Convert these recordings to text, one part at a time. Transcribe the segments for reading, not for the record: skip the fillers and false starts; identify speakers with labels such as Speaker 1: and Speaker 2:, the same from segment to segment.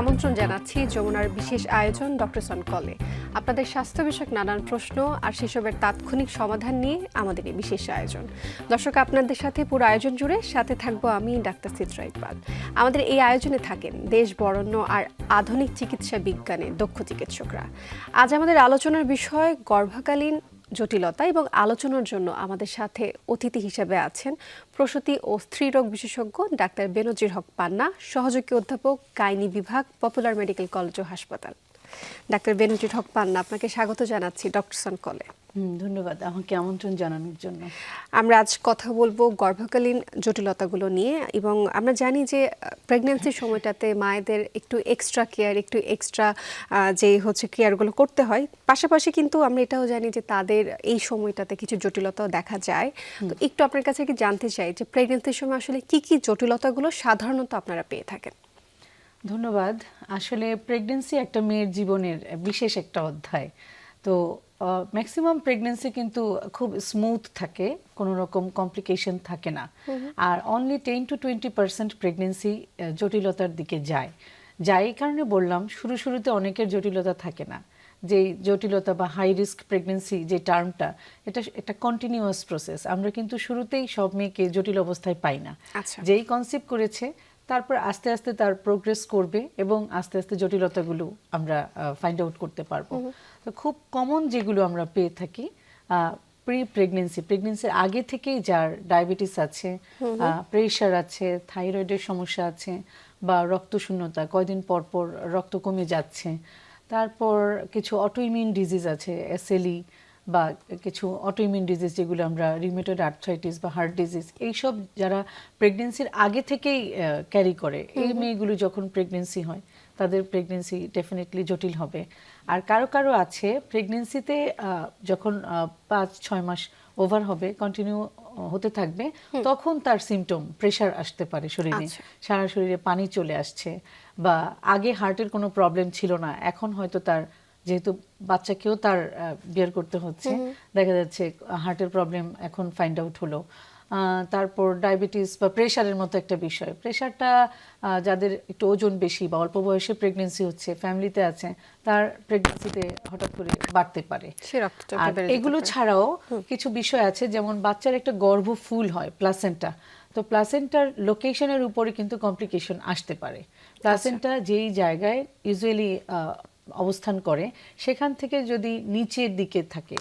Speaker 1: আমন্ত্রণ জানাচ্ছি যমুনার বিশেষ আয়োজন ডক্টর অন কলে। আপনাদের স্বাস্থ্য বিষয়ক নানান প্রশ্ন আর সেসবের তাৎক্ষণিক সমাধান নিয়ে আমাদের এই বিশেষ আয়োজন। দর্শক, আপনাদের সাথে পুরো আয়োজন জুড়ে সাথে থাকবো আমি ডাক্তার চিত্রা ইকবাল। আমাদের এই আয়োজনে থাকেন দেশ বরেণ্য আর আধুনিক চিকিৎসা বিজ্ঞানে দক্ষ চিকিৎসকরা। আজ আমাদের আলোচনার বিষয় গর্ভকালীন জটিলতা, এবং আলোচনার জন্য আমাদের সাথে অতিথি হিসেবে আছেন প্রসূতি ও স্ত্রীরোগ বিশেষজ্ঞ ডাক্তার বেনজির হক পান্না, সহযোগী অধ্যাপক গাইনি বিভাগ, পপুলার মেডিকেল কলেজ ও হাসপাতাল। ডাক্তার বেনজির হক পান্না, আপনাকে স্বাগত জানাচ্ছি ডক্টর অন কলে।
Speaker 2: ধন্যবাদ আমাকে আমন্ত্রণ জানানোর জন্য।
Speaker 1: আমরা আজ কথা বলবো গর্ভকালীন জটিলতাগুলো নিয়ে, এবং আমরা জানি যে প্রেগন্যান্সির সময়টাতে মায়েদের একটু এক্সট্রা কেয়ার, একটু এক্সট্রা যে কেয়ারগুলো করতে হয়। পাশাপাশি কিন্তু আমরা এটাও জানি যে তাদের এই সময়টাতে কিছু জটিলতাও দেখা যায়। তো একটু আপনার কাছে কি জানতে চাই যে প্রেগন্যান্সির সময় আসলে কি কি জটিলতাগুলো সাধারণত আপনারা পেয়ে থাকেন?
Speaker 2: ধন্যবাদ। আসলে প্রেগন্যান্সি একটা মেয়ের জীবনের বিশেষ একটা অধ্যায়। তো ম্যাক্সিমাম প্রেগন্যান্সি কিন্তু খুব স্মুথ থাকে, কোনো রকম কমপ্লিকেশন থাকে না। আর অনলি 10-20% প্রেগন্যান্সি জটিলতার দিকে যায়। এই কারণে বললাম শুরুতে অনেকের জটিলতা থাকে না। যে জটিলতা বা হাই রিস্ক প্রেগন্যান্সি যে টার্মটা, এটা একটা কন্টিনিউয়াস প্রসেস। আমরা কিন্তু শুরুতেই সব মেয়েকে জটিল অবস্থায় পাই না। যেই কনসেপ্ট করেছে তারপর আস্তে আস্তে তার প্রোগ্রেস করবে এবং আস্তে আস্তে জটিলতাগুলো আমরা ফাইন্ড আউট করতে পারবো। তো খুব কমন যেগুলো আমরা পেয়ে থাকি, প্রেগনেন্সির আগে থেকেই যার ডায়াবেটিস আছে, প্রেশার আছে, থাইরয়েডের সমস্যা আছে, বা রক্তশূন্যতা, কয়দিন পর পর রক্ত কমে যাচ্ছে, তারপর কিছু অটোইমিউন ডিজিজ আছে, এসএলই, বা কিছু অটোইমিউন ডিজিজ যেগুলো আমরা রিউমেটয়েড আর্থ্রাইটিস বা হার্ট ডিজিজ, এইসব যারা প্রেগনেন্সির আগে থেকেই ক্যারি করে, এই মেয়েগুলো যখন প্রেগনেন্সি হয় তাদের প্রেগনেন্সি ডেফিনেটলি জটিল হবে। আর কারো কারো আছে প্রেগনেন্সিতে যখন 5-6 মাস ওভার হবে, কন্টিনিউ হতে থাকবে, তখন তার সিমটম প্রেশার আসতে পারে শরীরে, সারা শরীরে পানি চলে আসছে, বা আগে হার্টের কোনো প্রবলেম ছিল না, এখন হয়তো তার, যেহেতু বাচ্চাকেও তার বিয়ার করতে হচ্ছে, দেখা যাচ্ছে হার্টের প্রবলেম এখন ফাইন্ড আউট হলো। তারপর ডায়াবেটিস বা প্রেশারের মতো একটা বিষয়, প্রেশারটা যাদের একটু ওজন বেশি বা অল্প বয়সে প্রেগনেন্সি হচ্ছে, ফ্যামিলিতে আছে, তার প্রেগনেন্সিতে হঠাৎ করে বাড়তে পারে। আর এগুলো ছাড়াও কিছু বিষয় আছে, যেমন বাচ্চার একটা গর্ভফুল হয়, প্লাসেন্টা। তো প্লাসেন্টার লোকেশনের উপরে কিন্তু কমপ্লিকেশন আসতে পারে। প্লাসেন্টা যেই জায়গায় ইউজুয়ালি অবস্থান করে, সেখান থেকে যদি নিচের দিকে থাকে,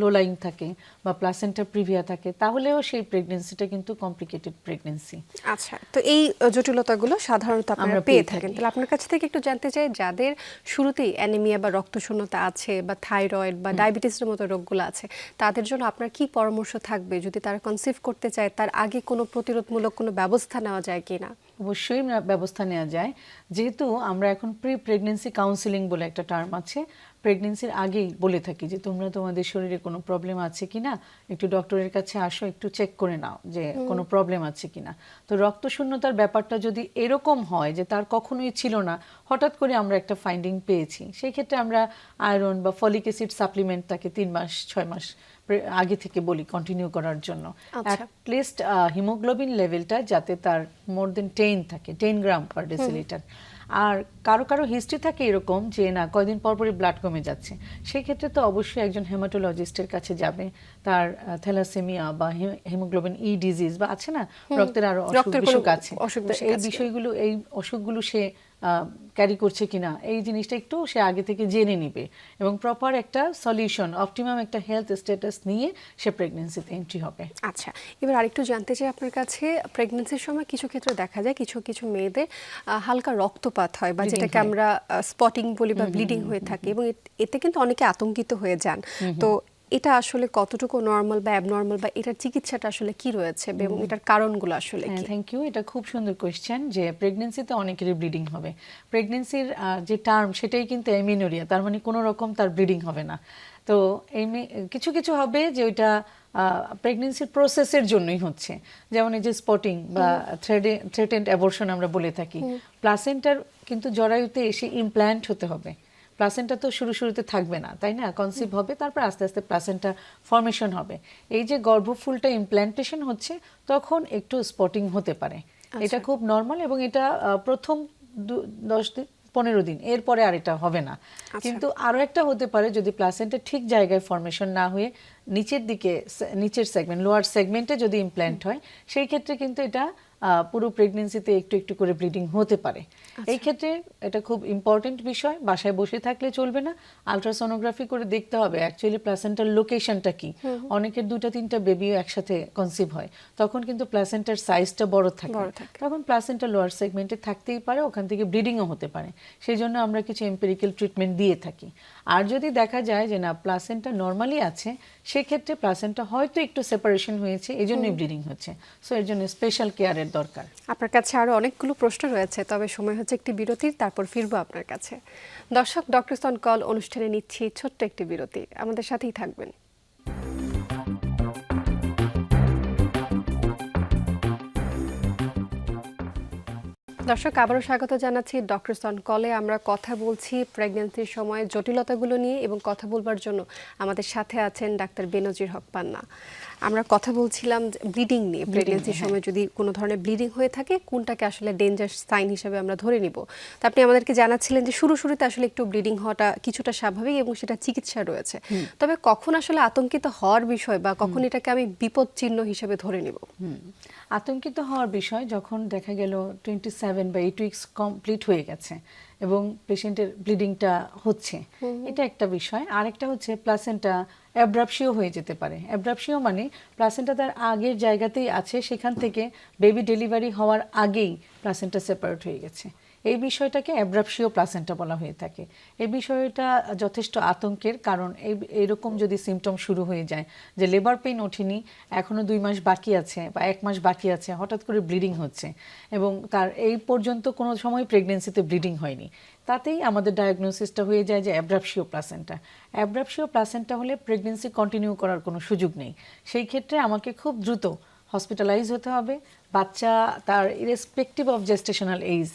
Speaker 2: লো লাইং থাকে, বা প্লাসেন্টা প্রিভিয়া থাকে, তাহলেও সেই প্রেগনেন্সিটা কিন্তু কমপ্লিকেটেড প্রেগনেন্সি।
Speaker 1: আচ্ছা, তো এই জটিলতাগুলো সাধারণত আপনারা পেয়ে থাকেন। তাহলে আপনার কাছ থেকে একটু জানতে চাই, যাদের শুরুতেই অ্যানিমিয়া বা রক্তশূন্যতা আছে, বা থাইরয়েড বা ডায়াবেটিসের মতো রোগগুলো আছে, তাদের জন্য আপনার কি পরামর্শ থাকবে? যদি তারা কনসিভ করতে চায়, তার আগে কোনো প্রতিরোধমূলক কোনো ব্যবস্থা নেওয়া যায় কিনা?
Speaker 2: অবশ্যই ব্যবস্থা নেওয়া যায়। যেহেতু আমরা এখন প্রেগনেন্সি কাউন্সিলিং বলে একটা টার্ম আছে, প্রেগনেন্সির আগেই বলে থাকি যে তোমরা তোমাদের শরীরে কোনো প্রবলেম আছে কিনা, একটু ডক্টরের কাছে আসো, একটু চেক করে নাও যে কোনো প্রবলেম আছে কিনা। তো রক্তশূন্যতার ব্যাপারটা যদি এরকম হয় যে তার কখনোই ছিল না, হঠাৎ করে আমরা একটা ফাইন্ডিং পেয়েছি, সেই ক্ষেত্রে আমরা আয়রন বা ফলিক অ্যাসিড সাপ্লিমেন্ট তাকে 3 মাস 6 মাস আগে থেকে বলি কন্টিনিউ করার জন্য। অ্যাটলিস্ট হিমোগ্লোবিন লেভেলটা যাতে তার মোর দেন 10 থাকে, 10 গ্রাম পার ডেসিলিটার। আর কারো কারো হিস্ট্রি থাকে এরকম যে না, কয়দিন পর পরই ব্লাড কমে যাচ্ছে, সেই ক্ষেত্রে তো অবশ্যই একজন হেমাটোলজিস্টের কাছে যাবে। তার থ্যালাসেমিয়া বা হিমোগ্লোবিন ই ডিজিজ বা আছে না, রক্তের আরো অসুখ আছে, এই বিষয়গুলো, এই অসুখগুলো সে ক্যারি করছে কিনা, এই জিনিসটা একটু সে আগে থেকে জেনে নিবে, এবং প্রপার একটা সলিউশন, অপটিমাম একটা হেলথ স্ট্যাটাস নিয়ে সে প্রেগনেন্সিতে এন্ট্রি হবে।
Speaker 1: আচ্ছা, এবার আরেকটু জানতে চাই আপনার কাছে, প্রেগনেন্সির সময় কিছু ক্ষেত্রে দেখা যায় কিছু কিছু মেয়েদের হালকা রক্তপাত হয়, বা যেটাকে আমরা স্পটিং বলি, বা ব্লিডিং হয়ে থাকে, এবং এতে কিন্তু অনেকে আতঙ্কিত হয়ে যান। তো এটা আসলে কতটুকু নরমাল বা অ্যাবনর্মাল, বা এটার চিকিৎসাটা আসলে কি রয়েছে, এবং এটার কারণগুলো আসলে কি?
Speaker 2: থ্যাংক ইউ, এটা খুব সুন্দর কোয়েশ্চেন। যে প্রেগনেন্সিতে অনেকেরই ব্লিডিং হবে, প্রেগনেন্সির যে টার্ম সেটাই কিন্তু এমিনোরিয়া, তার মানে কোনো রকম তার ব্লিডিং হবে না। তো কিছু কিছু হবে যে ওইটা প্রেগনেন্সির প্রসেসের জন্যই হচ্ছে, যেমন এই যে স্পটিং বা থ্রেটেন্ড অ্যাবর্শন আমরা বলে থাকি। প্লাসেন্টার কিন্তু জরায়ুতে এসে ইমপ্ল্যান্ট হতে হবে, প্লাসেন্টা তো শুরুতে থাকবে না, তাই না? কনসিভ হবে, তারপর আস্তে আস্তে প্লাসেন্টা ফর্মেশন হবে। এই যে গর্ভফুলটা ইমপ্ল্যান্টেশন হচ্ছে, তখন একটু স্পটিং হতে পারে। এটা খুব নর্মাল, এবং এটা প্রথম 15 দিন, এরপরে আর এটা হবে না। কিন্তু আরো একটা হতে পারে যদি প্লাসেন্টা ঠিক জায়গায় ফর্মেশন না হয়ে নিচের দিকে, নিচের সেগমেন্ট, লোয়ার সেগমেন্টে যদি ইমপ্ল্যান্ট হয়, সেই ক্ষেত্রে কিন্তু এটা পুরো প্রেগনেন্সিতে একটু একটু করে ব্লিডিং হতে পারে। এই ক্ষেত্রে এটা খুব ইম্পর্টেন্ট বিষয়, বাসায় বসে থাকলে চলবে না, আলট্রাসোনোগ্রাফি করে দেখতে হবে অ্যাকচুয়ালি প্লাসেন্টার লোকেশনটা কি। অনেকের 2-3টা বেবিও একসাথে কনসিভ হয়, তখন কিন্তু প্লাসেন্টার সাইজটা বড় থাকে, তখন প্লাসেন্টা লোয়ার সেগমেন্টে থাকতেই পারে, ওখান থেকে ব্লিডিংও হতে পারে। সেই জন্য আমরা কিছু এম্পিরিক্যাল ট্রিটমেন্ট দিয়ে থাকি। আর যদি দেখা যায় যে না প্লাসেন্টা নর্মালি আছে, সেক্ষেত্রে প্লাসেন্টা হয়তো একটু সেপারেশন হয়েছে, এই জন্যই ব্লিডিং হচ্ছে, সো এর জন্য স্পেশাল কেয়ারের দরকার।
Speaker 1: আপনার কাছে আরো অনেকগুলো প্রশ্ন রয়েছে, তবে সময় হচ্ছে একটি বিরতির, তারপর ফিরবো আপনার কাছে। দর্শক, ডক্টরস অন কল অনুষ্ঠানে নিচ্ছি ছোট্ট একটি বিরতি, আমাদের সাথেই থাকবেন। দর্শক, আবারও স্বাগত জানাচ্ছি ডক্টরস অন কলে। আমরা কথা বলছি প্রেগন্যান্সির সময় জটিলতাগুলো নিয়ে, এবং কথা বলবার জন্য আমাদের সাথে আছেন ডাক্তার বেনজির হক পান্না। আমরা কথা বলছিলাম ব্লিডিং নিয়ে, প্রেগন্যান্সির সময় যদি কোনো ধরনের ব্লিডিং হয়ে থাকে কোনটাকে আসলে ডেঞ্জার সাইন হিসেবে আমরা ধরে নিব। তো আপনি আমাদেরকে জানাচ্ছিলেন যে শুরুতে আসলে একটু ব্লিডিং হওয়াটা কিছুটা স্বাভাবিক এবং সেটা চিকিৎসা রয়েছে, তবে কখন আসলে আতঙ্কিত হওয়ার বিষয় বা কখন এটাকে আমি বিপদ চিহ্ন হিসেবে ধরে নিব?
Speaker 2: আতঙ্কিত হওয়ার বিষয় যখন দেখা গেল 27 বা 8 উইকস কমপ্লিট হয়ে গেছে এবং পেশেন্টের ব্লিডিংটা হচ্ছে, এটা একটা বিষয়। আরেকটা হচ্ছে প্লাসেন্টা অ্যাব্রাপসিও হয়ে যেতে পারে। অ্যাব্রাপসিও মানে প্লাসেন্টা তার আগের জায়গাতেই আছে, সেখান থেকে বেবি ডেলিভারি হওয়ার আগেই প্লাসেন্টা সেপারেট হয়ে গেছে, এই বিষয়টাকে অ্যাব্রাপসিও প্লাসেন্টা বলা হয়ে থাকে। এই বিষয়টা যথেষ্ট আতঙ্কের, কারণ এইরকম যদি সিমটম শুরু হয়ে যায় যে লেবার পেইন ওঠেনি, এখনো 2 মাস বাকি আছে বা 1 মাস বাকি আছে, হঠাৎ করে ব্লিডিং হচ্ছে এবং তার এই পর্যন্ত কোনো সময় প্রেগনেন্সিতে ব্লিডিং হয়নি, তাতেই আমাদের ডায়াগনোসিসটা হয়ে যায় যে অ্যাব্রাপসিও প্লাসেন্টা। অ্যাব্রাপসিও প্লাসেন্টা হলে প্রেগনেন্সি কন্টিনিউ করার কোনো সুযোগ নেই, সেই ক্ষেত্রে আমাকে খুব দ্রুত হসপিটালাইজ হতে হবে। বাচ্চা তার ইরেসপেক্টিভ অফ জেস্টেশনাল এজ,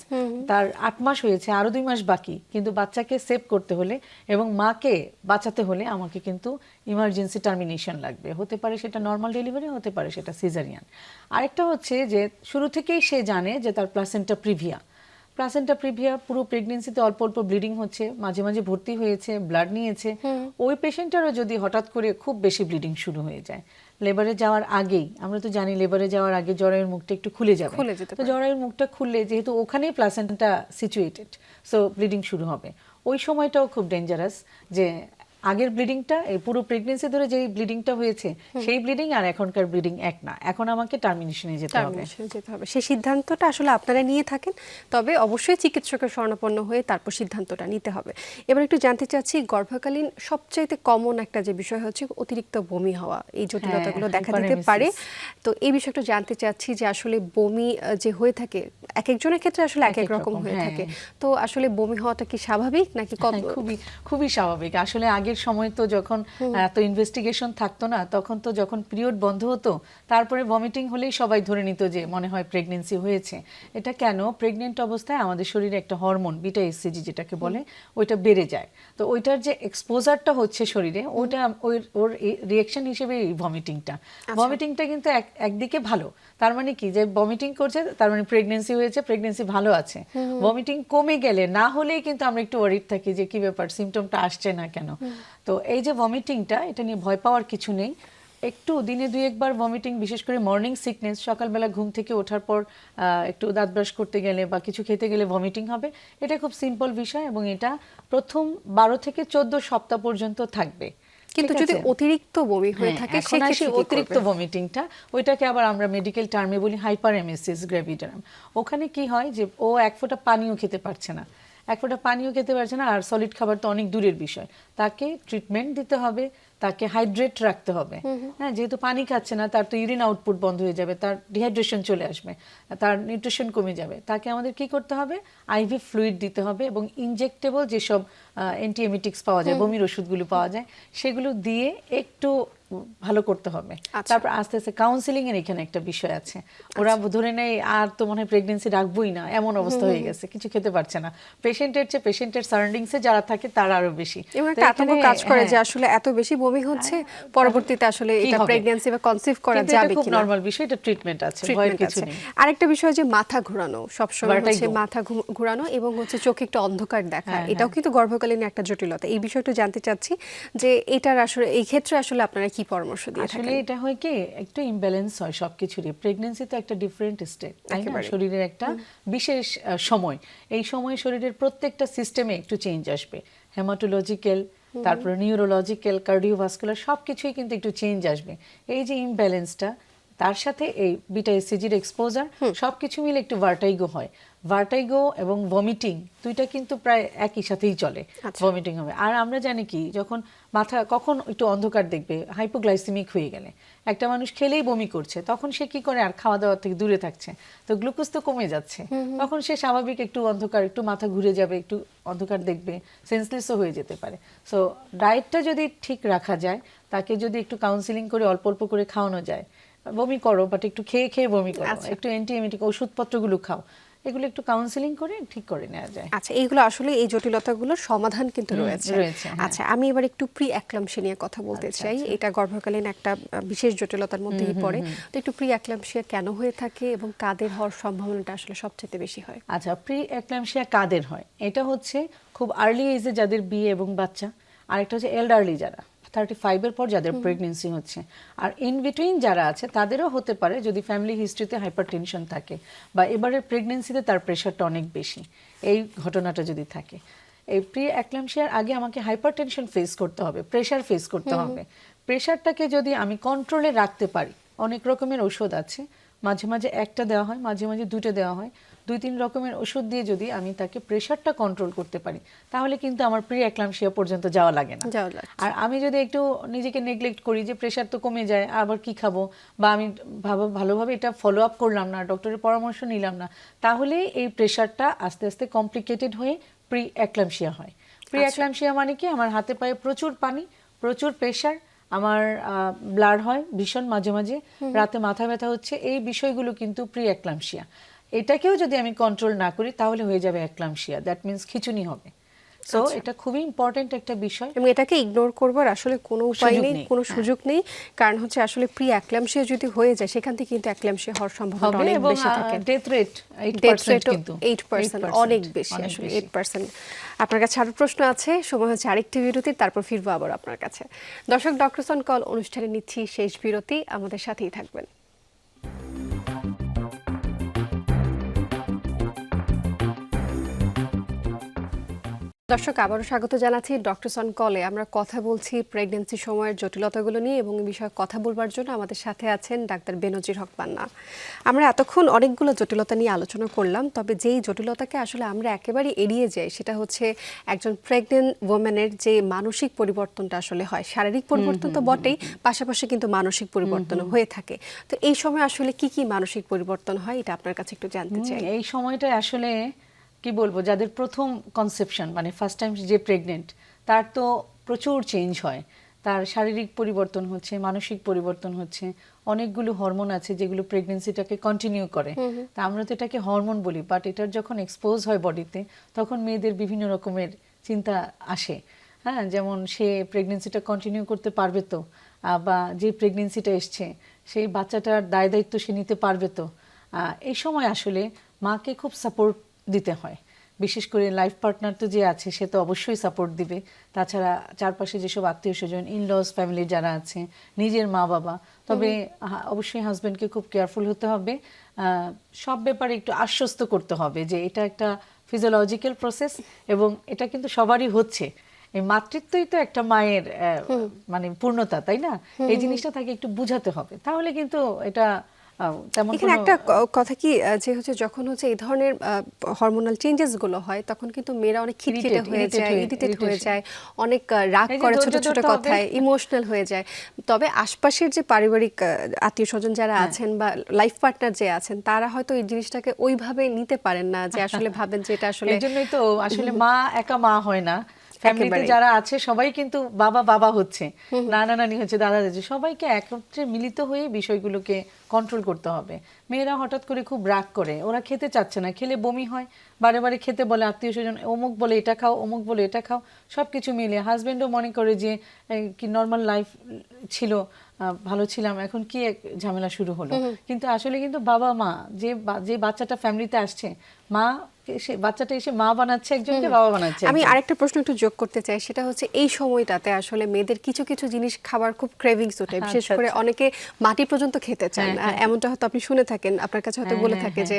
Speaker 2: তার 8 মাস হয়েছে, আরো 2 মাস বাকি, কিন্তু বাচ্চাকে সেভ করতে হলে এবং মাকে বাঁচাতে হলে আমাকে কিন্তু ইমার্জেন্সি টার্মিনেশন লাগবে। হতে পারে সেটা নর্মাল ডেলিভারি, হতে পারে সেটা সিজারিয়ান। আরেকটা হচ্ছে যে শুরু থেকেই সে জানে যে তার প্লাসেন্টা প্রিভিয়া, প্লাসেন্টা প্রিভিয়া পুরো প্রেগনেন্সিতে অল্প অল্প ব্লিডিং হচ্ছে, মাঝে মাঝে ভর্তি হয়েছে, ব্লাড নিয়েছে, ওই পেশেন্টেরও যদি হঠাৎ করে খুব বেশি ব্লিডিং শুরু হয়ে যায় লেবারে যাওয়ার আগেই, আমরা তো জানি লেবারে যাওয়ার আগে জরায়ুর মুখটা একটু খুলে যাবে, তো জরায়ুর মুখটা খুললে যেহেতু ওখানেই প্লাসেন্টা সিচুয়েটেড, সো ব্লিডিং শুরু হবে। ওই সময়টাও খুব ডেঞ্জারাস, যে আগের ব্লিডিংটা, এই পুরো প্রেগনেন্সি ধরে যেই ব্লিডিংটা হয়েছে সেই ব্লিডিং আর এখনকার ব্লিডিং এক না, এখন আমাকে টার্মিনেশনে যেতে হবে।
Speaker 1: সেই সিদ্ধান্তটা আসলে আপনারা নিয়ে থাকেন, তবে অবশ্যই চিকিৎসকের শরণাপন্ন হয়ে তারপর সিদ্ধান্তটা নিতে হবে। এবার একটু জানতে চাচ্ছি, গর্ভকালীন সবচাইতে কমন একটা যে বিষয় হচ্ছে অতিরিক্ত বমি হওয়া, এই জটিলতাগুলো দেখা দিতে পারে। তো এই বিষয়টা জানতে চাচ্ছি যে আসলে বমি যে হয়ে থাকে এক একজনের ক্ষেত্রে আসলে এক এক রকম হয়ে থাকে, তো আসলে বমি হওয়াটা কি স্বাভাবিক নাকি?
Speaker 2: খুবই খুবই স্বাভাবিক। আসলে আগের সময় তো যখন এত ইনভেস্টিগেশন থাকতো না, তখন তো যখন পিরিয়ড বন্ধ হতো তারপরে ভমিটিং হলেই সবাই ধরে নিত যে মনে হয় প্রেগনেন্সি হয়েছে। এটা কেন? প্রেগনেন্ট অবস্থায় আমাদের শরীরে একটা হরমোন বিটা এসসিজি যেটাকে বলে, ওইটা বেড়ে যায়, তো ওইটার যে এক্সপোজারটা হচ্ছে শরীরে, ওইটা ওর রিঅ্যাকশন হিসেবে এই ভমিটিংটা। ভমিটিংটা কিন্তু একদিকে ভালো, তার মানে কি যে ভমিটিং করছে তার মানে প্রেগনেন্সি হয়েছে, প্রেগনেন্সি ভালো আছে। ভমিটিং কমে গেলে না হলেই কিন্তু আমরা একটু ওয়ারিড থাকি যে কি ব্যাপার, সিমটমটা আসছে না কেন। তো এই যে ভমিটিংটা, এটা নিয়ে ভয় পাওয়ার কিছু নেই। একটু দিনে 2-1 বার ভমিটিং, বিশেষ করে মর্নিং সিকনেস, সকালবেলা ঘুম থেকে ওঠার পর একটু দাঁত ব্রাশ করতে গেলে বা কিছু খেতে গেলে ভমিটিং হবে, এটা খুব সিম্পল বিষয় এবং এটা প্রথম 12 থেকে 14 সপ্তাহ পর্যন্ত থাকবে।
Speaker 1: কিন্তু যদি অতিরিক্ত বমি হয়ে থাকে,
Speaker 2: সেক্ষেত্রে অতিরিক্ত ভমিটিংটা, ওইটাকে আবার আমরা মেডিকেল টার্মে বলি হাইপারএমেসিস গ্র্যাভিডারাম। ওখানে কি হয় যে ও 1 ফোঁটা পানিও খেতে পারছে না, 1 ফোঁটা পানিও খেতে পারছে না, আর সলিড খাবার তো অনেক দূরের বিষয়, তাকে ট্রিটমেন্ট দিতে হবে, তাকে হাইড্রেট রাখতে হবে। হ্যাঁ, যেহেতু পানি খাচ্ছে না, তার তো ইউরিন আউটপুট বন্ধ হয়ে যাবে, তার ডিহাইড্রেশন চলে আসবে, তার নিউট্রিশন কমে যাবে। তাকে আমাদের কি করতে হবে? আইভি ফ্লুইড দিতে হবে এবং ইনজেক্টেবল যেসব অ্যান্টিএমিটিক্স পাওয়া যায়, বমির ওষুধগুলো পাওয়া যায়, সেগুলো দিয়ে একটু ভালো করতে হবে।
Speaker 1: আচ্ছা।
Speaker 2: তারপর আস্তে আস্তে কাউন্সিলিং এর এখানে একটা বিষয় আছে। ওরা ধরে নেয় আর তো মনে হয় প্রেগন্যান্সি রাখবোই না, এমন অবস্থা হয়ে গেছে, কিছু খেতে পারছে না। পেশেন্টের সারাউন্ডিংসে যারা থাকে তারা আরো বেশি।
Speaker 1: এবং
Speaker 2: তো
Speaker 1: একটা আতঙ্ক
Speaker 2: এখানে,
Speaker 1: কাজ করে যে
Speaker 2: হ্যাঁ,
Speaker 1: আসলে এত বেশি বমি হচ্ছে, পরবর্তীতে আসলে
Speaker 2: কি
Speaker 1: এটা
Speaker 2: হবে?
Speaker 1: প্রেগন্যান্সি বা কনসিভ করা
Speaker 2: কিন্তু এটা
Speaker 1: যাবে
Speaker 2: খুব
Speaker 1: কিনা।
Speaker 2: নরমাল বিষয়, এটা ট্রিটমেন্ট আছে, ভয়ের
Speaker 1: ট্রিটমেন্ট
Speaker 2: কিছু
Speaker 1: আছে।
Speaker 2: নেই।
Speaker 1: আরেকটা বিষয় যে মাথা ঘোরানো, সবসময় হচ্ছে
Speaker 2: Vertigo।
Speaker 1: মাথা ঘোরানো এবং হচ্ছে চোখে একটু অন্ধকার দেখা,
Speaker 2: হ্যাঁ,
Speaker 1: এটাও কিন্তু গর্ভকালীন একটা জটিলতা। এই বিষয়টা জানতে চাচ্ছি যে এটার আসলে এই ক্ষেত্রে আসলে আপনারা কি পরামর্শ দিয়ে
Speaker 2: আসলে
Speaker 1: থাকেন?
Speaker 2: এটা হয় কি, একটু ইমব্যালেন্স হয় সবকিছুরই। প্রেগন্যান্সি তো একটা ডিফারেন্ট স্টেট, তাই না?
Speaker 1: একেবারে।
Speaker 2: শরীরের একটা বিশেষ সময়। এই সময় শরীরের প্রত্যেকটা সিস্টেমে একটু চেঞ্জ আসবে। হেমাটোলজিক্যাল, তারপরে নিউরোলজিক্যাল, কার্ডিওভাস্কুলার সবকিছুই কিন্তু একটু চেঞ্জ আসবে। এই যে ইমব্যালেন্সটা, তার সাথে এই বিটা এসিজির এক্সপোজার, সবকিছু মিলে একটু ভার্টাইগো হয়। ভার্টাইগো এবং ভমিটিং দুইটা কিন্তু প্রায় একই সাথেই চলে।
Speaker 1: আচ্ছা।
Speaker 2: ভমিটিং হবে। আর আমরা জানি কি, যখন মাথা কখন একটু অন্ধকার দেখবে, হাইপোগ্লাইসেমিক হয়ে গেলে, একটা মানুষ খেলেই বমি করছে, তখন সে কি করে, আর খাওয়া দাওয়া থেকে দূরে থাকছে, তো গ্লুকোজ তো কমে যাচ্ছে, তখন সে স্বাভাবিক একটু অন্ধকার, একটু মাথা ঘুরে যাবে, একটু অন্ধকার দেখবে, সেন্সলেসও হয়ে যেতে পারে। সো ডায়েটটা যদি ঠিক রাখা যায়, তাকে যদি একটু কাউন্সিলিং করে অল্প অল্প করে খাওয়ানো যায়, বমি করো বাট একটু খেয়ে খেয়ে বমি করো,
Speaker 1: আচ্ছা।
Speaker 2: একটু অ্যান্টিএমিটিক ওষুধপত্রগুলো খাও, এগুলো একটু কাউন্সিলিং করে ঠিক করে নেওয়া যায়।
Speaker 1: আচ্ছা, এইগুলো আসলে এই জটিলতাগুলোর সমাধান কিন্তু রয়েছে।
Speaker 2: হ্যাঁ।
Speaker 1: আচ্ছা, আমি এবার একটু প্রি অ্যাক্লাম্পসিয়া নিয়ে কথা বলতে
Speaker 2: আচ্ছা,
Speaker 1: চাই। এটা গর্ভকালীন একটা বিশেষ জটিলতার মধ্যেই পড়ে। তো একটু প্রি অ্যাক্লাম্পসিয়া কেন হয়ে থাকে এবং কাদের হওয়ার সম্ভাবনাটা আসলে সবচেয়ে বেশি হয়?
Speaker 2: আচ্ছা, প্রি এক্লাম্পসিয়া কাদের হয়? এটা হচ্ছে খুব আর্লি এজে যাদের বিয়ে এবং বাচ্চা, আর একটা হচ্ছে এল্ডারলি যারা 35 এর পর যাদের প্রেগন্যান্সি হচ্ছে, আর ইন বিটুইন যারা আছে তাদেরও হতে পারে যদি ফ্যামিলি হিস্ট্রিতে হাইপারটেনশন থাকে বা এবারের প্রেগন্যান্সিতে তার প্রেশারটা অনেক বেশি, এই ঘটনাটা যদি থাকে। এই প্রি অ্যাক্লাম্পসিয়ার আগে আমাকে হাইপারটেনশন ফেস করতে হবে, প্রেশার ফেস করতে হবে। প্রেশারটাকে যদি আমি কন্ট্রোলে রাখতে পারি, অনেক রকমের ওষুধ আছে, মাঝে মাঝে একটা দেওয়া হয়, মাঝে মাঝে দুটো দেওয়া হয়, 2-3 রকমের ওষুধ দিয়ে যদি আমি তাকে প্রেশারটা কন্ট্রোল করতে পারি, তাহলে কিন্তু আমার প্রি অ্যাক্লাম্পসিয়া পর্যন্ত যাওয়া লাগে না। আর আমি যদি একটু নিজেকে নেগলেক্ট করি যে প্রেশার তো কমে যায়, আবার কি খাবো, বা আমি ভালোভাবে এটা ফলো আপ করলাম না, ডক্টরের পরামর্শ নিলাম না, তাহলে এই প্রেশারটা আস্তে আস্তে কমপ্লিকেটেড হয়ে প্রি অ্যাক্লাম্পসিয়া হয়। প্রি অ্যাক্লাম্পসিয়া মানে কি, আমার হাতে পায়ে প্রচুর পানি, প্রচুর প্রেশার, আমার ব্লাড হয় ভীষণ, মাঝে মাঝে রাতে মাথা ব্যথা হচ্ছে, এই বিষয়গুলো কিন্তু প্রি অ্যাক্লাম্পসিয়া। এটাকেও যদি আমি কন্ট্রোল না করি তাহলে হয়ে যাবে অ্যাক্লাম্পসিয়া, দ্যাট মিন্স খিঁচুনি হবে। সো এটা খুবই ইম্পর্টেন্ট একটা বিষয়
Speaker 1: এবং এটাকে ইগনোর করবার আসলে কোনো উপায় নেই, কোনো সুযোগ নেই। কারণ হচ্ছে আসলে প্রি অ্যাক্লাম্পসিয়া যদি হয়ে যায়, সেখান থেকে কিন্তু অ্যাক্লাম্পসিয়া হওয়ার সম্ভাবনা অনেক বেশি থাকে।
Speaker 2: ডেথ রেট
Speaker 1: 8%
Speaker 2: কিন্তু
Speaker 1: 8%, অনেক বেশি, আসলে 8%। আপনার কাছে আরো প্রশ্ন আছে, সময় হচ্ছে আরেকটি বিরতি, তারপর ফিরবো আবার আপনার কাছে। দর্শক, ডক্টরস অন কল অনুষ্ঠানে নিচ্ছি শেষ বিরতি, আমাদের সাথেই থাকবেন। দর্শক, আবারও স্বাগত জানাচ্ছি ডক্টরস অন কলে। আমরা কথা বলছি প্রেগন্যান্সি সময়ের জটিলতাগুলো নিয়ে, এবং এই বিষয়ে কথা বলবার জন্য আমাদের সাথে আছেন ডাক্তার বেনজির হক পান্না। আমরা এতক্ষণ অনেকগুলো জটিলতা নিয়ে আলোচনা করলাম, তবে যেই জটিলতাকে আসলে আমরা একেবারে এড়িয়ে যাই, সেটা হচ্ছে একজন প্রেগনেন্ট ওমেনের যে মানসিক পরিবর্তনটা আসলে হয়। শারীরিক পরিবর্তন তো বটেই, পাশাপাশি কিন্তু মানসিক পরিবর্তন হয়ে থাকে। তো এই সময় আসলে কি কি মানসিক পরিবর্তন হয়, এটা আপনার কাছে একটু জানতে চাই।
Speaker 2: এই সময়টা আসলে কি বলবো, যাদের প্রথম কনসেপশন মানে ফার্স্ট টাইম যে প্রেগনেন্ট, তার তো প্রচুর চেঞ্জ হয়, তার শারীরিক পরিবর্তন হচ্ছে, মানসিক পরিবর্তন হচ্ছে, অনেকগুলো হরমোন আছে যেগুলো প্রেগনেন্সিটাকে কন্টিনিউ করে। তা আমরা তো এটাকে হরমোন বলি, বাট এটার যখন এক্সপোজ হয় বডিতে, তখন মেয়েদের বিভিন্ন রকমের চিন্তা আসে। হ্যাঁ, যেমন সে প্রেগনেন্সিটা কন্টিনিউ করতে পারবে তো, বা যে প্রেগনেন্সিটা এসছে সেই বাচ্চাটার দায় দায়িত্ব সে নিতে পারবে তো। এই সময় আসলে মাকে খুব সাপোর্ট দিতে হয়, বিশেষ করে লাইফ পার্টনার তো যে আছে সে তো অবশ্যই সাপোর্ট দিবে, তাছাড়া চারপাশে যেসব আত্মীয় স্বজন, ইনলস ফ্যামিলি যারা আছে, নিজের মা বাবা, তবে অবশ্যই হাজবেন্ডকে খুব কেয়ারফুল হতে হবে, সব ব্যাপারে একটু আশ্বস্ত করতে হবে যে এটা একটা ফিজিওলজিক্যাল প্রসেস এবং এটা কিন্তু সবারই হচ্ছে। এই মাতৃত্বই তো একটা মায়ের মানে পূর্ণতা, তাই না? এই জিনিসটা তাকে একটু বুঝাতে হবে, তাহলে কিন্তু এটা
Speaker 1: এখানে একটা কথা কি, যে হচ্ছে যখন হচ্ছে এই ধরনের হরমোনাল চেঞ্জেস গুলো হয়, তখন কিন্তু মেয়েরা অনেক খিটখিটে হয়ে যায়, ইরিটেট হয়ে যায়, অনেক রাগ করে ছোট ছোট কথায়, ইমোশনাল হয়ে যায়। তবে আশপাশের যে পারিবারিক আত্মীয় স্বজন যারা আছেন বা লাইফ পার্টনার যে আছেন, তারা হয়তো এই জিনিসটাকে ওইভাবে নিতে পারেন না, যে আসলে ভাবেন যে এটা আসলে।
Speaker 2: এই জন্যই তো আসলে মা একা মা হয় না, ফ্যামিলিতে
Speaker 1: একেবারেই।
Speaker 2: যারা আছে সবাই কিন্তু বাবা বাবা হচ্ছে, নানা নানি হচ্ছে, দাদা দাদি, সবাইকে একত্রে মিলিত হয়ে বিষয়গুলোকে কন্ট্রোল করতে হবে। মেয়েরা হঠাৎ করে খুব রাগ করে, ওরা খেতে চাচ্ছে না, খেলে বমি হয়, বারে বারে খেতে বলে, আত্মীয় স্বজন অমুক বলে এটা খাও, অমুক বলে এটা খাও, সবকিছু মিলিয়ে হাজবেন্ডও মনে করে যে কি নর্মাল লাইফ ছিল, ভালো ছিলাম, এখন কি এক ঝামেলা শুরু হলো। কিন্তু আসলে কিন্তু বাবা মা যে বাচ্চাটা ফ্যামিলিতে আসছে, মা বাচ্চাটা এসে মা বানাচ্ছে একজনকে, বাবা বানাচ্ছে
Speaker 1: আমি
Speaker 2: একজনকে।
Speaker 1: আরেকটা প্রশ্ন একটু যোগ করতে চাই, সেটা হচ্ছে এই সময়টাতে আসলে মেয়েদের কিছু কিছু জিনিস খাবার খুব ক্রেভিংস ওঠে, বিশেষ
Speaker 2: আচ্ছা,
Speaker 1: করে
Speaker 2: আচ্ছা।
Speaker 1: অনেকে মাটি পর্যন্ত খেতে চান।
Speaker 2: হ্যাঁ।
Speaker 1: এমনটা হয়তো আপনি শুনে থাকেন, আপনার কাছে হয়তো বলে থাকে যে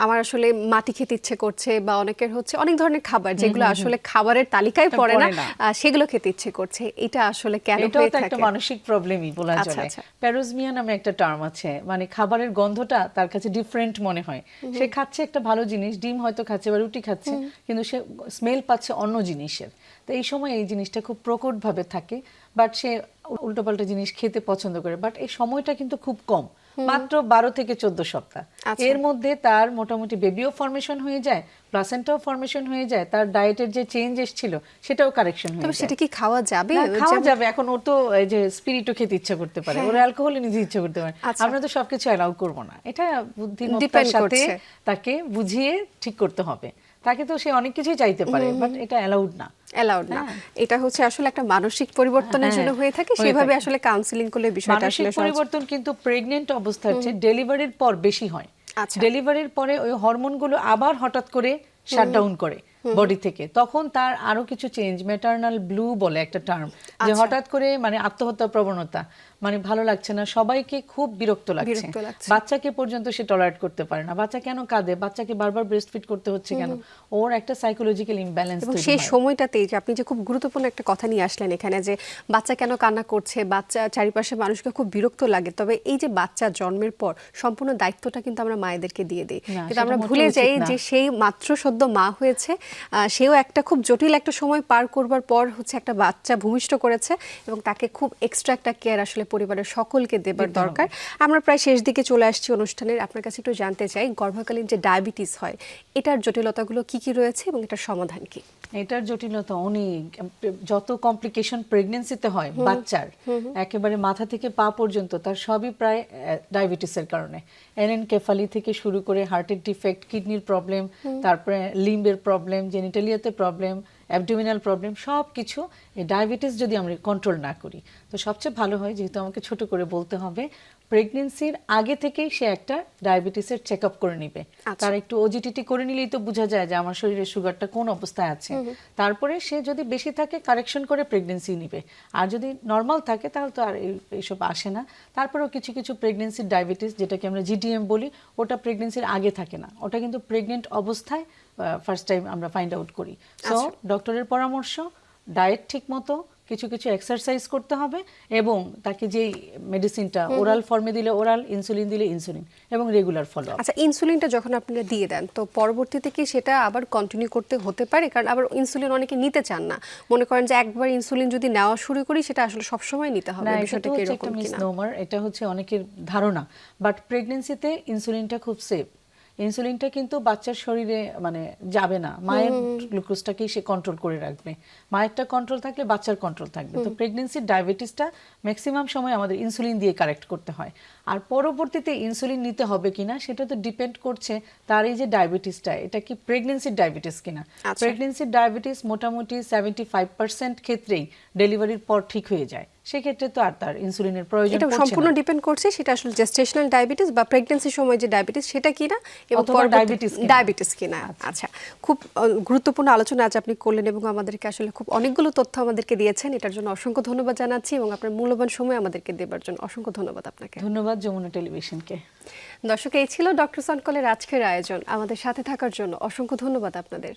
Speaker 1: আমার আসলে মাটি খেতে ইচ্ছে করছে, বা অনেকের হচ্ছে অনেক ধরনের খাবার যেগুলো আসলে খাবারের তালিকায় পড়ে না,
Speaker 2: পড়ে না।
Speaker 1: সেগুলো খেতে ইচ্ছে করছে। এটা আসলে কেন
Speaker 2: এটাও
Speaker 1: হয়ে
Speaker 2: তো একটা
Speaker 1: থাকে?
Speaker 2: মানসিক প্রবলেমই বলা
Speaker 1: আচ্ছা,
Speaker 2: চলে।
Speaker 1: আচ্ছা।
Speaker 2: প্যারোজমিয়া নামে একটা টার্ম আছে, মানে খাবারের গন্ধটা তার কাছে ডিফারেন্ট মনে হয়। সে খাচ্ছে একটা ভালো জিনিস, ডিম হয়তো খাচ্ছে বা রুটি খাচ্ছে, কিন্তু সে স্মেল পাচ্ছে অন্য জিনিসের। তো এই সময় এই জিনিসটা খুব প্রকটভাবে থাকে, বাট সে উল্টোপাল্টা জিনিস খেতে পছন্দ করে। বাট এই সময়টা কিন্তু খুব কম, মাত্র 12 থেকে 14 সপ্তাহ।
Speaker 1: আচ্ছা।
Speaker 2: এর মধ্যে তার মোটামুটি বেবিও ফর্মেশন হয়ে যায়, প্লাসেন্টাও ফর্মেশন হয়ে যায়, তার ডায়েটের যে চেঞ্জ এসেছিল সেটাও কারেকশন হয়ে
Speaker 1: তবে
Speaker 2: যায়।
Speaker 1: সেটা কি খাওয়া যাবে?
Speaker 2: না, খাওয়া
Speaker 1: যেমন-
Speaker 2: যাবে। এখন ওর তো এই যে স্পিরিটও খেতে ইচ্ছা করতে পারে, ওর অ্যালকোহল নিতে ইচ্ছা করতে পারে।
Speaker 1: আচ্ছা।
Speaker 2: আমরা তো সবকিছু অ্যালাউ করব না, এটা বুদ্ধিমত্তার
Speaker 1: Depend
Speaker 2: সাথে
Speaker 1: করছে।
Speaker 2: তাকে বুঝিয়ে ঠিক করতে হবে। তাকে তো সে অনেক কিছুই চাইতে পারে, বাট এটা অ্যালাউড না।
Speaker 1: অ্যালাউড না। এটা হচ্ছে আসলে একটা মানসিক পরিবর্তনের জন্য হয়ে থাকে,
Speaker 2: হয়ে
Speaker 1: সেভাবে
Speaker 2: থাকে।
Speaker 1: আসলে কাউন্সিলিং করলে বিষয়টা
Speaker 2: মানসিক
Speaker 1: আসলে সহজ।
Speaker 2: পরিবর্তন কিন্তু প্রেগনেন্ট অবস্থার চেয়ে ডেলিভারির পর বেশি হয়।
Speaker 1: আচ্ছা।
Speaker 2: ডেলিভারির পরে ওই হরমোনগুলো আবার হঠাৎ করে শাটডাউন করে বডি থেকে, তখন তার আরো কিছু চেঞ্জ, ম্যাটারনাল ব্লু বলে একটা টার্ম, যে
Speaker 1: আচ্ছা।
Speaker 2: হঠাৎ করে মানে আত্মহত্যা প্রবণতা, মানে ভালো লাগছে না, সবাইকে খুব বিরক্ত লাগছে, বাচ্চাকে পর্যন্ত সে টলারেট করতে পারে না, বাচ্চা কেন কাঁদে, বাচ্চাকে বারবার ব্রেস্ট ফিড করতে হচ্ছে কেন, ওর একটা সাইকোলজিক্যাল ইমব্যালেন্স
Speaker 1: এবং
Speaker 2: তৈরি
Speaker 1: সেই
Speaker 2: হয়।
Speaker 1: সময়টাতেই যে আপনি যে খুব গুরুত্বপূর্ণ একটা কথা নিয়ে আসলেন এখানে, যে বাচ্চা কেন কান্না করছে, বাচ্চা চারিপাশে মানুষকে খুব বিরক্ত লাগে, তবে এই যে বাচ্চা জন্মের পর সম্পূর্ণ দায়িত্বটা কিন্তু আমরা মায়েদেরকে দিয়ে দিই,
Speaker 2: না,
Speaker 1: কিন্তু
Speaker 2: সেটা
Speaker 1: আমরা
Speaker 2: মোটেও
Speaker 1: ভুলে
Speaker 2: উচিত
Speaker 1: যাই
Speaker 2: না।
Speaker 1: যে সেই মাত্র সদ্য মা হয়েছে, সেও একটা খুব জটিল একটা সময় পার করবার পর হচ্ছে একটা বাচ্চা ভূমিষ্ঠ করেছে, এবং তাকে খুব এক্সট্রা একটা কেয়ার আসলে পরিবারের সকলকে দেবার দরকার। আমরা প্রায় শেষ দিকে চলে আসছি অনুষ্ঠানের, আপনার কাছে একটু জানতে চাই গর্ভকালীন যে ডায়াবেটিস হয়, এটার জটিলতাগুলো কি কি রয়েছে এবং এটার সমাধান কি?
Speaker 2: এটার জটিলতা অনেক, যত কমপ্লিকেশন প্রেগনেন্সিতে হয় বাচ্চার, একেবারে মাথা থেকে পা পর্যন্ত তার সবই প্রায় ডায়াবেটিসের কারণে। এনএনকেফালি থেকে শুরু করে হার্টের ডিফেক্ট, কিডনির প্রবলেম, তারপরে লিম্বের প্রবলেম, জেনিটালিয়াতে প্রবলেম, অ্যাবডোমিনাল প্রবলেম, সব কিছু এই ডায়াবেটিস যদি আমরা কন্ট্রোল না করি। তো সবচেয়ে ভালো হয়, যেহেতু আমাকে ছোট করে বলতে হবে, প্রেগনেন্সির আগে থেকেই সে একটা ডায়াবেটিসের চেক আপ করে নিবে। তার একটু ওজিটিটি করে নিলেই তো বোঝা যায় যে আমার শরীরে সুগারটা কোন অবস্থায় আছে। তারপরে সে যদি বেশি থাকে কারেকশন করে প্রেগনেন্সি নিবে, আর যদি নর্মাল থাকে তাহলে তো আর এইসব আসে না। তারপরেও কিছু কিছু প্রেগনেন্সির ডায়াবেটিস, যেটাকে আমরা জিডিএম বলি, ওটা প্রেগনেন্সির আগে থাকে না, ওটা কিন্তু প্রেগনেন্ট অবস্থায় ফার্স্ট টাইম আমরা ফাইন্ড আউট করি। সো ডক্টরের পরামর্শ, ডায়েট ঠিক মতো, কিছু কিছু এক্সারসাইজ করতে হবে, এবং তাকে যেই মেডিসিনটা ওরাল ফর্মে দিলে ওরাল, ইনসুলিন দিলে ইনসুলিন, এবং রেগুলার ফলো আপ।
Speaker 1: আচ্ছা, ইনসুলিনটা যখন আপনারা দিয়ে দেন, তো পরবর্তীতে কি সেটা আবার কন্টিনিউ করতে হতে পারে? কারণ আবার ইনসুলিন অনেকে নিতে চান না, মনে করেন যে একবার ইনসুলিন যদি নেওয়া শুরু করি সেটা আসলে সবসময় নিতে হবে,
Speaker 2: না, এটা
Speaker 1: বিষয়টা
Speaker 2: তো
Speaker 1: কি
Speaker 2: হচ্ছে
Speaker 1: এরকম
Speaker 2: একটা
Speaker 1: কিনা?
Speaker 2: মিসনোমার, এটা হচ্ছে অনেকের ধারণা। বাট প্রেগনেন্সিতে ইনসুলিনটা খুব সেফ। ইনসুলিনটা কিন্তু বাচ্চার শরীরে মানে যাবে না, মায়ের গ্লুকোজটাকেই সে কন্ট্রোল করে রাখবে। মায়েরটা কন্ট্রোল থাকলে বাচ্চার কন্ট্রোল থাকবে। তো প্রেগনেন্সির ডায়াবেটিসটা ম্যাক্সিমাম সময় আমাদের ইনসুলিন দিয়ে কারেক্ট করতে হয়। আর পরবর্তীতে ইনসুলিন নিতে হবে কিনা সেটা তো ডিপেন্ড করছে তার এই যে ডায়াবেটিসটা, এটা কি প্রেগনেন্সির ডায়াবেটিস কিনা। প্রেগনেন্সির ডায়াবেটিস মোটামুটি 75% ক্ষেত্রেই ডেলিভারির পর ঠিক হয়ে যায়, সেক্ষেত্রে তো আর তার ইনসুলিনের প্রয়োজন
Speaker 1: এটা
Speaker 2: পড়ছে
Speaker 1: সম্পূর্ণ
Speaker 2: না।
Speaker 1: ডিপেন্ড করছে সেটা আসলে জেস্টেশনাল ডায়াবেটিস বা প্রেগন্যান্সির সময় যে ডায়াবেটিস সেটা কিনা, এবং
Speaker 2: অথবা
Speaker 1: ডায়াবেটিস কিনা। আচ্ছা, খুব গুরুত্বপূর্ণ আলোচনা আজ আপনি করলেন, এবং আমাদেরকে আসলে খুব অনেকগুলো তথ্য আমাদেরকে দিয়েছেন, এটার জন্য অসংখ্য ধন্যবাদ জানাচ্ছি, এবং আপনার মূল্যবান সময় আমাদেরকে দেবার জন্য অসংখ্য ধন্যবাদ আপনাকে।
Speaker 2: ধন্যবাদ যমুনা টেলিভিশনকে।
Speaker 1: দর্শক, এই ছিল ডক্টর সনকলের আজকের আয়োজন। আমাদের সাথে থাকার জন্য অসংখ্য ধন্যবাদ আপনাদের।